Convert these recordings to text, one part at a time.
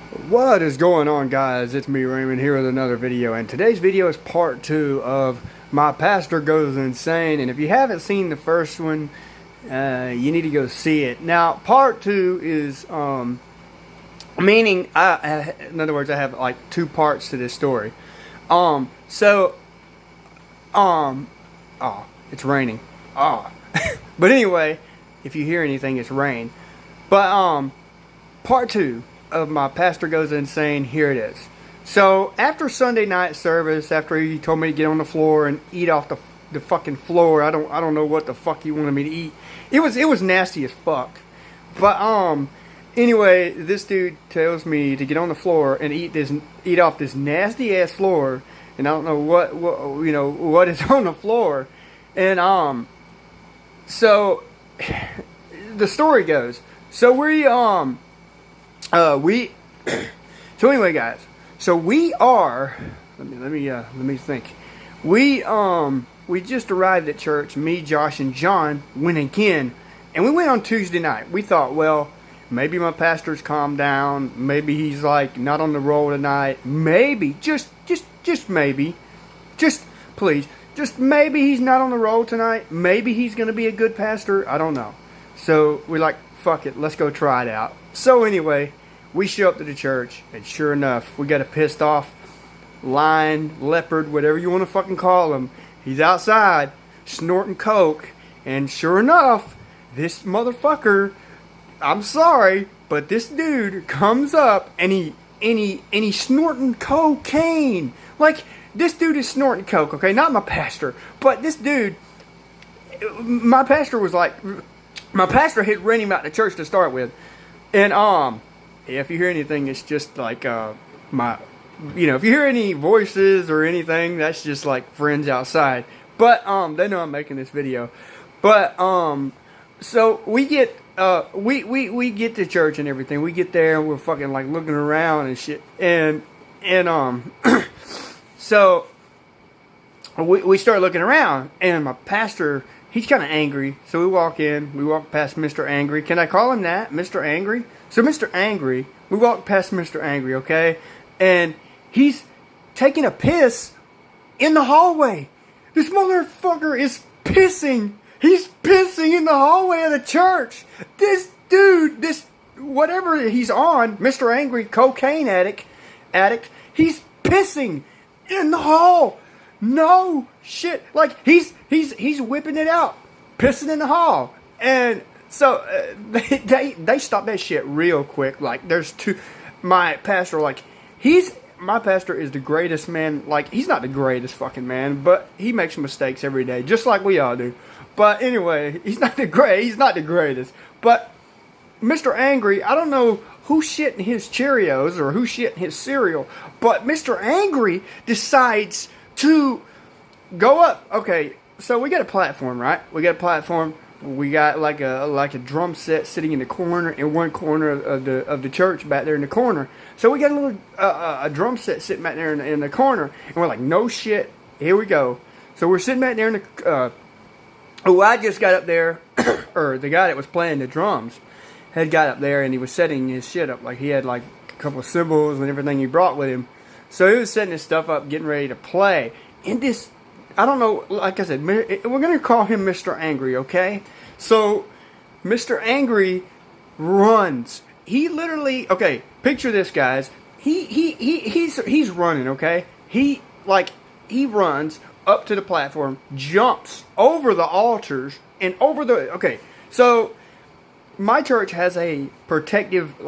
What is going on, guys? It's me, Raymond, here with another video, and today's video is part 2 of My Pastor Goes Insane. And if you haven't seen the first one, you need to go see it. Now, part 2 is meaning in other words, I have like 2 parts to this story. Oh, it's raining. But anyway, if you hear anything, it's rain. But part 2 of My Pastor Goes Insane, here it is. So after Sunday night service, after he told me to get on the floor and eat off the fucking floor, I don't know what the fuck he wanted me to eat. It was nasty as fuck. But anyway, this dude tells me to get on the floor and eat off this nasty ass floor, and I don't know what is on the floor. And so the story goes. So so anyway, guys, so we are, let me think. We just arrived at church, me, Josh, and John went again, and we went on Tuesday night. We thought, well, maybe my pastor's calmed down, maybe he's like not on the roll tonight, maybe, just maybe, please, just maybe he's not on the roll tonight, maybe he's going to be a good pastor, I don't know. So we're like, fuck it, let's go try it out. So anyway, we show up to the church, and sure enough, we got a pissed off lion, leopard, whatever you want to fucking call him. He's outside snorting coke, and sure enough, this motherfucker, I'm sorry, but this dude comes up and he's snorting cocaine. Like, this dude is snorting coke, okay? Not my pastor, but this dude, my pastor had ran him out the church to start with. And if you hear anything, it's just like if you hear any voices or anything, that's just like friends outside. But they know I'm making this video. But so we get we get to church and everything. We get there and we're fucking like looking around and shit. And so we start looking around, and my pastor, he's kind of angry. So we walk past Mr. Angry. Can I call him that? Mr. Angry? So Mr. Angry, we walk past Mr. Angry, okay? And he's taking a piss in the hallway. This motherfucker is pissing. He's pissing in the hallway of the church. This dude, whatever he's on, Mr. Angry, cocaine addict, he's pissing in the hall. No shit. Like, he's whipping it out, pissing in the hall. And so they stopped that shit real quick. Like, there's my pastor is the greatest man. Like, he's not the greatest fucking man, but he makes mistakes every day, just like we all do. But anyway, he's not the greatest. But Mr. Angry, I don't know who shit in his Cheerios or who shit in his cereal, but Mr. Angry decides to go up. Okay, so we got a platform, right? We got like a drum set sitting in the corner, in one corner of the church back there in the corner. So we got a little a drum set sitting back there in the corner, and we're like, no shit, here we go. So we're sitting back there in the. I just got up there, or the guy that was playing the drums had got up there, and he was setting his shit up. Like, he had like a couple of cymbals and everything he brought with him. So he was setting his stuff up, getting ready to play. And this, I don't know, like I said, we're going to call him Mr. Angry, okay? So Mr. Angry runs. He literally, okay, picture this, guys. He's running, okay? He runs up to the platform, jumps over the altars and over the, okay, so my church has a protective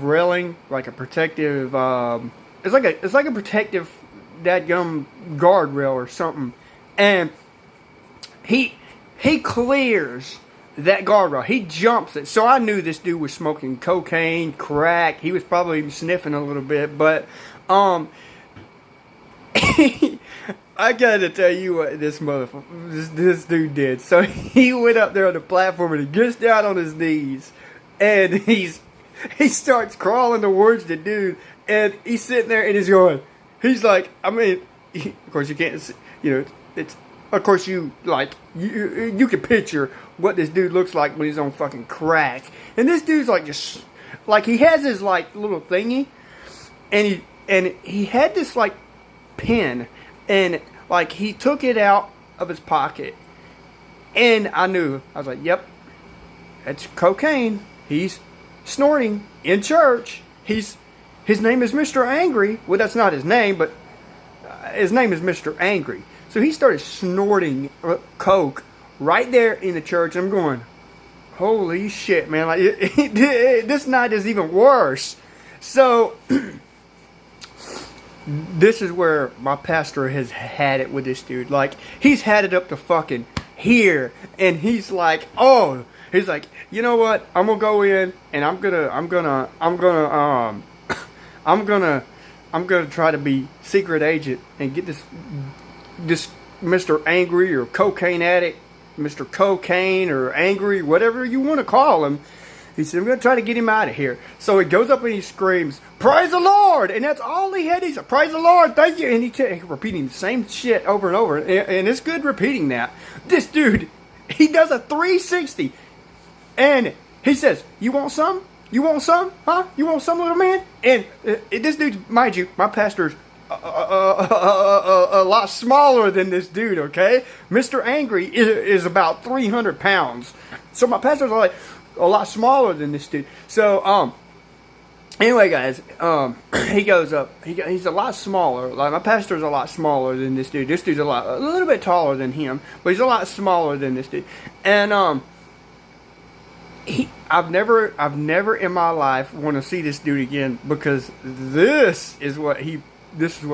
railing, like a protective, it's like a protective dadgum guardrail or something, and he clears that guardrail. He jumps it. So I knew this dude was smoking cocaine, crack. He was probably sniffing a little bit, but I gotta tell you what this dude did. So he went up there on the platform and he gets down on his knees, and he starts crawling towards the dude, and he's sitting there and he's like, I mean, of course you can't, it's, of course you can picture what this dude looks like when he's on fucking crack. And this dude's like, just, like, he has his like little thingy, and he had this like pen, and like he took it out of his pocket, and I knew. I was like, "Yep, that's cocaine. He's snorting in church. His name is Mr. Angry. Well, that's not his name, but his name is Mr. Angry." So he started snorting coke right there in the church. I'm going, holy shit, man! Like this night is even worse. So this is where my pastor has had it with this dude. Like he's had it up to fucking here, and he's like, oh, he's like, you know what? I'm gonna go in, and I'm gonna try to be secret agent and get this Mr. Angry or cocaine addict, Mr. Cocaine or Angry, whatever you want to call him. He said, I'm going to try to get him out of here. So he goes up and he screams, praise the Lord! And that's all he had. He said, praise the Lord, thank you. And he kept repeating the same shit over and over. And it's good repeating that. This dude, he does a 360. And he says, you want some? You want some? Huh? You want some, little man? And this dude, mind you, my pastor's a lot smaller than this dude, okay? Mr. Angry is about 300 pounds. So my pastor's like a lot smaller than this dude. So, anyway, guys, he goes up. He's a lot smaller. Like, my pastor's a lot smaller than this dude. This dude's a little bit taller than him, but he's a lot smaller than this dude. And, I've never in my life want to see this dude again, because this is what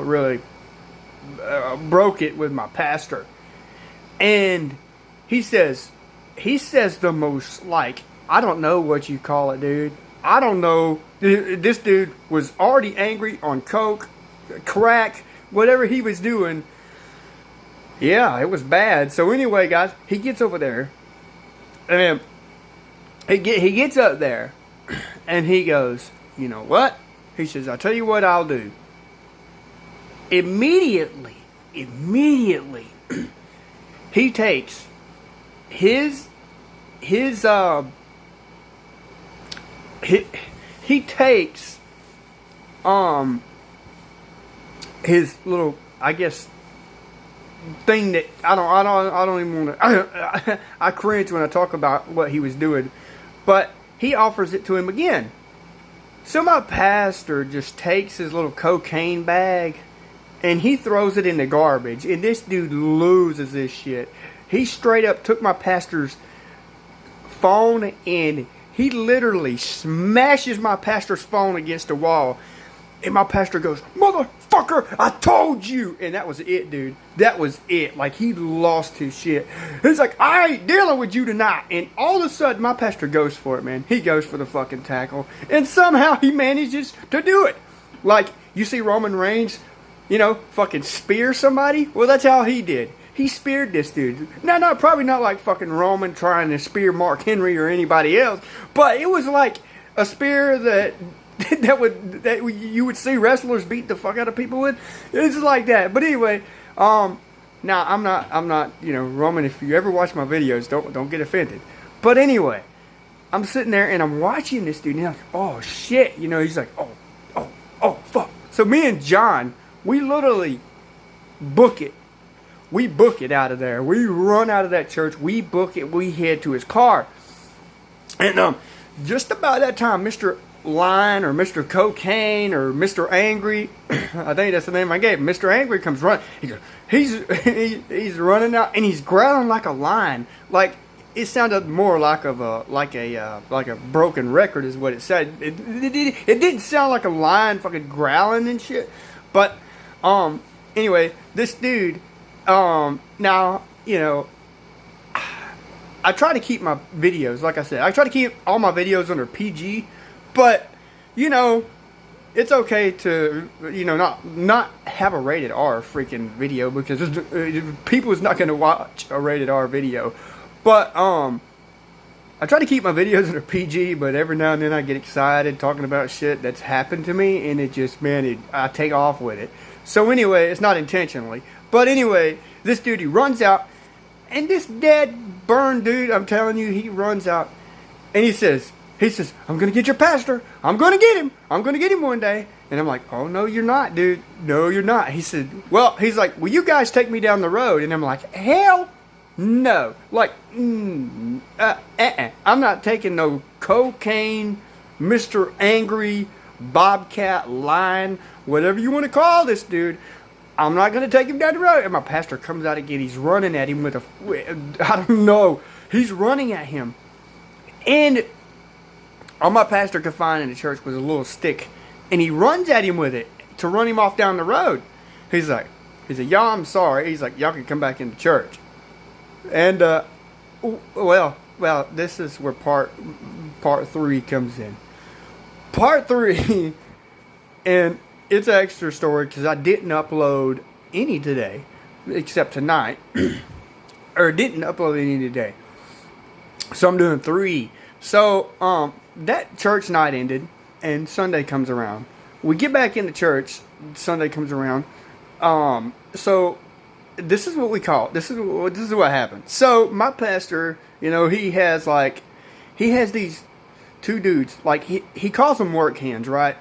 really broke it with my pastor. And he says the most, like, I don't know what you call it, dude. I don't know. This dude was already angry on coke, crack, whatever he was doing. Yeah, it was bad. So anyway, guys, he gets over there, and he gets up there, and he goes, you know what? He says, I'll tell you what I'll do. Immediately, he takes he takes his little, I guess, thing that I don't even want to. I cringe when I talk about what he was doing, but he offers it to him again. So my pastor just takes his little cocaine bag and he throws it in the garbage, and this dude loses this shit. He straight up took my pastor's phone and he literally smashes my pastor's phone against the wall. And my pastor goes, motherfucker, I told you. And that was it, dude. That was it. Like, he lost his shit. He's like, I ain't dealing with you tonight. And all of a sudden, my pastor goes for it, man. He goes for the fucking tackle. And somehow he manages to do it. Like, you see Roman Reigns, fucking spear somebody? Well, that's how he did. He speared this dude. Now, probably not like fucking Roman trying to spear Mark Henry or anybody else. But it was like a spear that you would see wrestlers beat the fuck out of people with. It's like that. But anyway, now I'm not, Roman, if you ever watch my videos, don't get offended. But anyway, I'm sitting there and I'm watching this dude and I'm like, oh shit, he's like, oh fuck. So me and John, we literally book it. We book it out of there. We run out of that church. We book it. We head to his car. And just about that time, Mr. Line or Mr. Cocaine or Mr. Angry, I think that's the name I gave him. Mr. Angry comes running. He's running out and he's growling like a lion. Like, it sounded more like a broken record is what it said. It didn't sound like a lion fucking growling and shit. But anyway, this dude, now, I try to keep my videos, like I said, I try to keep all my videos under PG, but, it's okay to, not have a rated R freaking video, because people is not going to watch a rated R video. But, I try to keep my videos under PG, but every now and then I get excited talking about shit that's happened to me, and it just, I take off with it. So anyway, it's not intentionally. But anyway, this dude, he runs out, and this dead, burned dude, I'm telling you, he runs out, and he says, He says, I'm going to get your pastor. I'm going to get him. I'm going to get him one day. And I'm like, oh, no, you're not, dude. No, you're not. He said, well, he's like, will you guys take me down the road? And I'm like, hell no. Like, I'm not taking no cocaine, Mr. Angry, Bobcat, Lion, whatever you want to call this dude. I'm not going to take him down the road. And my pastor comes out again. He's running at him with I don't know. He's running at him. And all my pastor could find in the church was a little stick. And he runs at him with it to run him off down the road. He's like, y'all, I'm sorry. He's like, y'all can come back into church. And, well, this is where part 3 comes in. Part 3, and it's an extra story because I didn't upload any today, except tonight. Or didn't upload any today. So I'm doing 3. So, that church night ended, and Sunday comes around. We get back into church, Sunday comes around. So this is what we call it. This is what happened. So my pastor, he has these 2 dudes. Like he calls them work hands, right?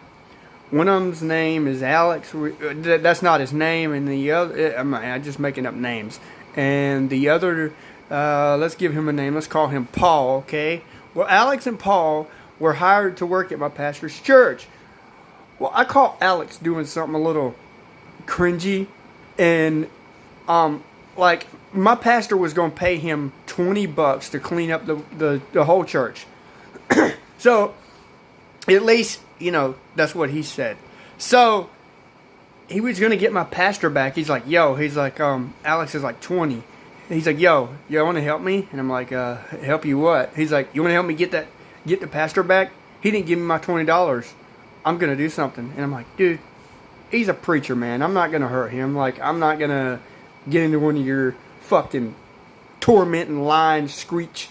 One of them's name is Alex. That's not his name, and the other, I'm just making up names. And the other, let's give him a name. Let's call him Paul. Okay. Well, Alex and Paul were hired to work at my pastor's church. Well, I caught Alex doing something a little cringy, and like my pastor was going to pay him $20 to clean up the whole church. So at least that's what he said. So he was going to get my pastor back. He's like, Alex is like 20. He's like, yo, you want to help me? And I'm like, help you what? He's like, you want to help me get the pastor back? He didn't give me my $20. I'm going to do something. And I'm like, dude, he's a preacher, man. I'm not going to hurt him. Like, I'm not going to get into one of your fucking tormenting line screech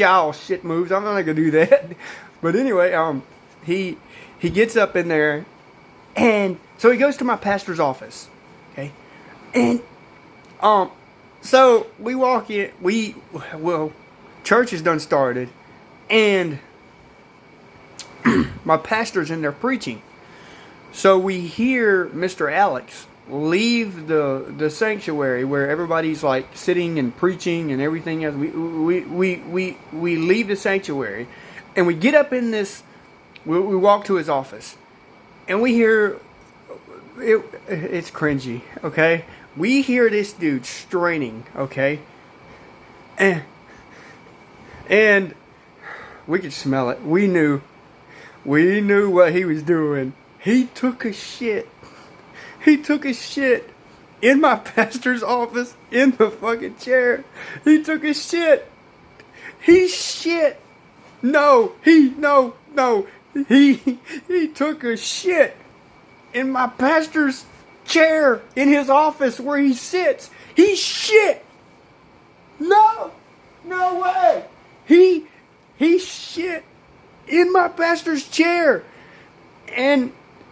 owl shit moves. I'm not going to do that. But anyway, he gets up in there, and so he goes to my pastor's office. Okay? And so we walk in, church is done started, and my pastor's in there preaching. So we hear Mr. Alex leave the sanctuary where everybody's like sitting and preaching and everything else. We leave the sanctuary, and we get up in this. We walk to his office, and we hear it's cringy. Okay. We hear this dude straining, okay? And we could smell it. We knew what he was doing. He took a shit. He took a shit in my pastor's office, in the fucking chair. He took a shit. He shit. He took a shit in my pastor's chair in his office where he sits. He shit. No way. He shit in my pastor's chair and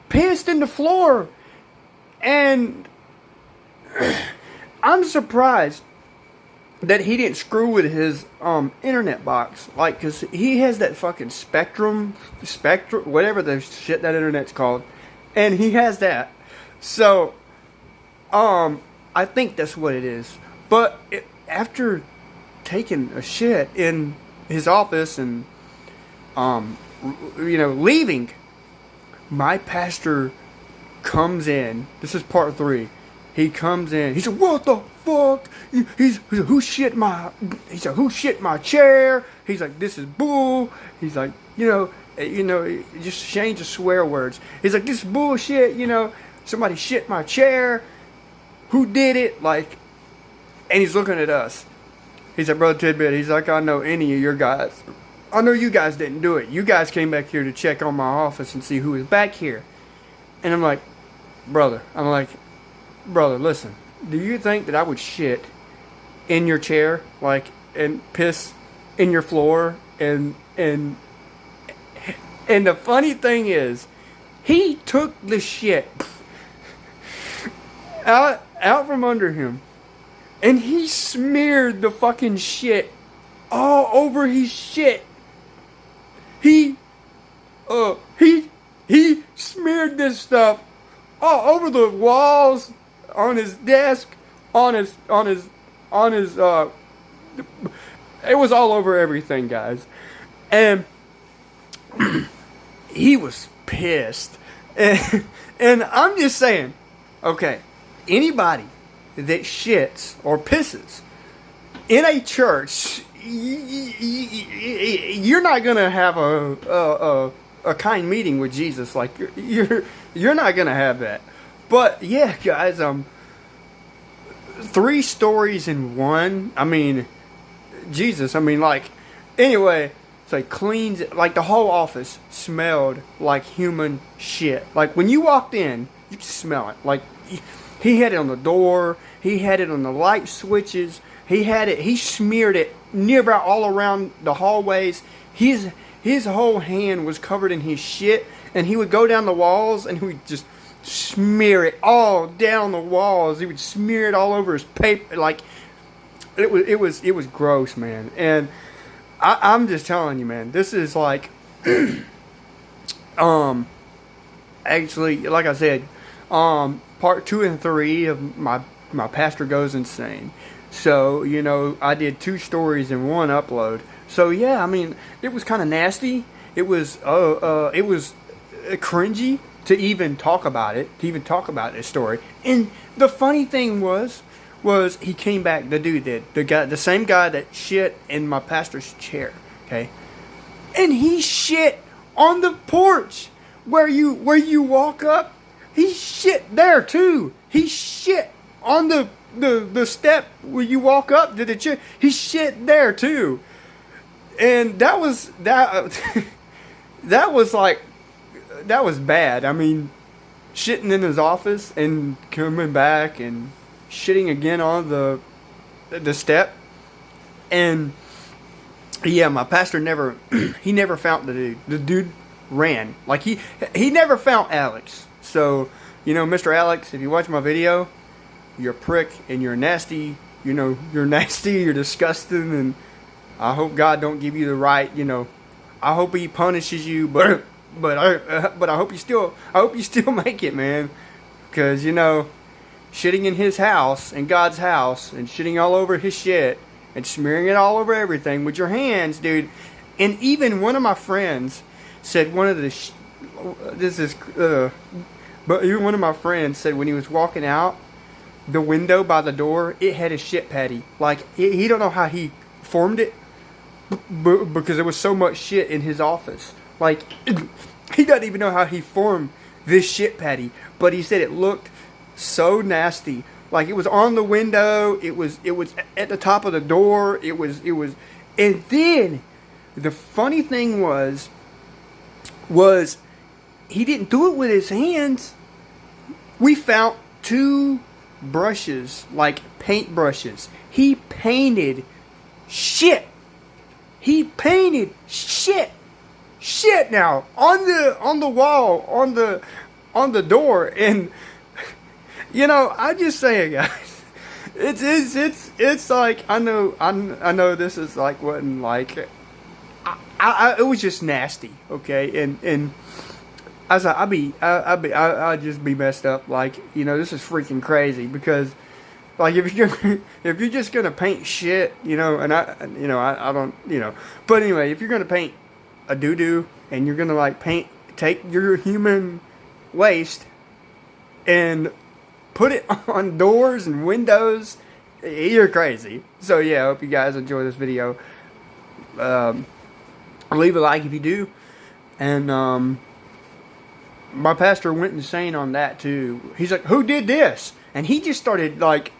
pissed in the floor. And I'm surprised that he didn't screw with his internet box, like, cause he has that fucking Spectrum, whatever the shit that internet's called, and he has that. So, I think that's what it is. But after taking a shit in his office and, leaving, my pastor comes in. This is part 3. He comes in. He said, "What the fuck?" He said, who shit my chair? He's like, "This is bull." He's like, just change the swear words. He's like, "This is bullshit. Somebody shit my chair. Who did it?" Like, and he's looking at us. He's like, "Brother Tidbit," he's like, "I know any of your guys. I know you guys didn't do it. You guys came back here to check on my office and see who was back here." And I'm like, brother, listen. Do you think that I would shit in your chair, like, and piss in your floor? And the funny thing is, he took the shit out from under him, and he smeared the fucking shit all over his shit. he he smeared this stuff all over the walls, on his desk, on his it was all over everything, guys. And he was pissed. And I'm just saying, okay, anybody that shits or pisses in a church, you're not gonna have a kind meeting with Jesus. Like you're not gonna have that. But yeah, guys, 3 stories in one. I mean, Jesus. I mean, like, anyway. So he cleans it, like the whole office smelled like human shit. Like when you walked in, you could smell it. Like he had it on the door, he had it on the light switches, he smeared it near about all around the hallways. His whole hand was covered in his shit, and he would go down the walls and he would just smear it all down the walls. He would smear it all over his paper. Like it was gross, man. And I'm just telling you, man, this is like, actually, like I said, part 2 and 3 of my pastor goes insane. So, you know, I did 2 stories in one upload. So yeah, I mean, it was kind of nasty. It was cringy to even talk about it, this story. And the funny thing was he came back, the dude did, the same guy that shit in my pastor's chair, okay? And he shit on the porch where you walk up. He shit there too. He shit on the step where you walk up to the chair. He shit there too. And that was bad. I mean, shitting in his office and coming back and shitting again on the step. And yeah, my pastor never found the dude. The dude ran. Like he never found Alex. So, you know, Mr. Alex, if you watch my video, you're a prick and you're nasty. You know, you're nasty, you're disgusting, and I hope God don't give you the right, you know, I hope he punishes you, but I hope you still make it, man. Because, you know, shitting in his house, in God's house, and shitting all over his shit, and smearing it all over everything with your hands, dude. And even one of my friends said but even one of my friends said when he was walking out, the window by the door, it had a shit patty. Like, he don't know how he formed it, because there was so much shit in his office. Like, he doesn't even know how he formed this shit patty, but he said it looked so nasty. Like, it was on the window, it was at the top of the door, it was, and then the funny thing was he didn't do it with his hands. We found 2 brushes, like paint brushes. He painted shit. Shit now on the wall, on the door. And you know, I just say it, guys. It's like, I know this is like wasn't like it was just nasty, okay? And I was like, I'd just be messed up. Like, you know, this is freaking crazy, because like if you're just gonna paint shit, you know, and I don't, you know, but anyway, if you're gonna paint a doo-doo and you're gonna like take your human waste and put it on doors and windows, you're crazy. So yeah, I hope you guys enjoy this video. Leave a like if you do. And my pastor went insane on that too. He's like, who did this? And he just started like,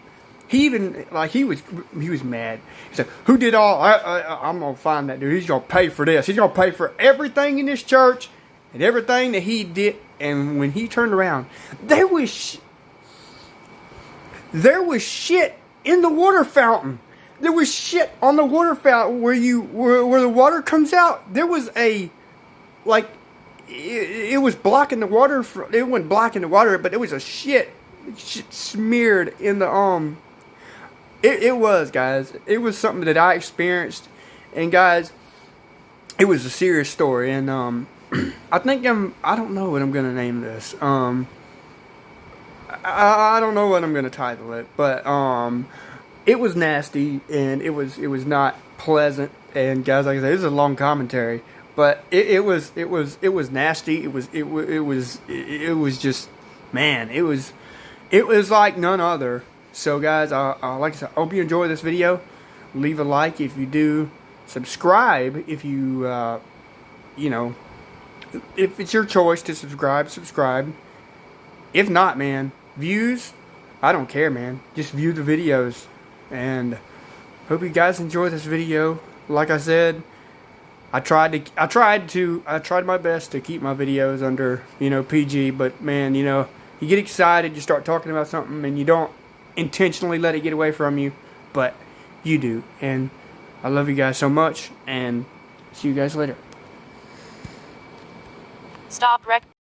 he was mad. He's like, who did all? I'm gonna find that dude. He's gonna pay for this. He's gonna pay for everything in this church and everything that he did. And when he turned around, there was shit in the water fountain. There was shit on the water fountain where the water comes out. There was it was blocking the water. It wasn't blocking the water, but it was a shit smeared in the It was, guys. It was something that I experienced, and guys, it was a serious story, and I think I don't know what I'm gonna name this. I don't know what I'm gonna title it, but it was nasty, and it was not pleasant. And guys, like I said, this is a long commentary, but it was nasty. It was just, man, it was like none other. So guys, like I said, I hope you enjoy this video. Leave a like if you do. Subscribe if you you know, if it's your choice to subscribe. If not, man, views, I don't care, man. Just view the videos. And hope you guys enjoy this video. Like I said, I tried my best to keep my videos under, PG, but man, you get excited, you start talking about something, and you don't intentionally let it get away from you, but you do. And I love you guys so much, and see you guys later. Stop rec.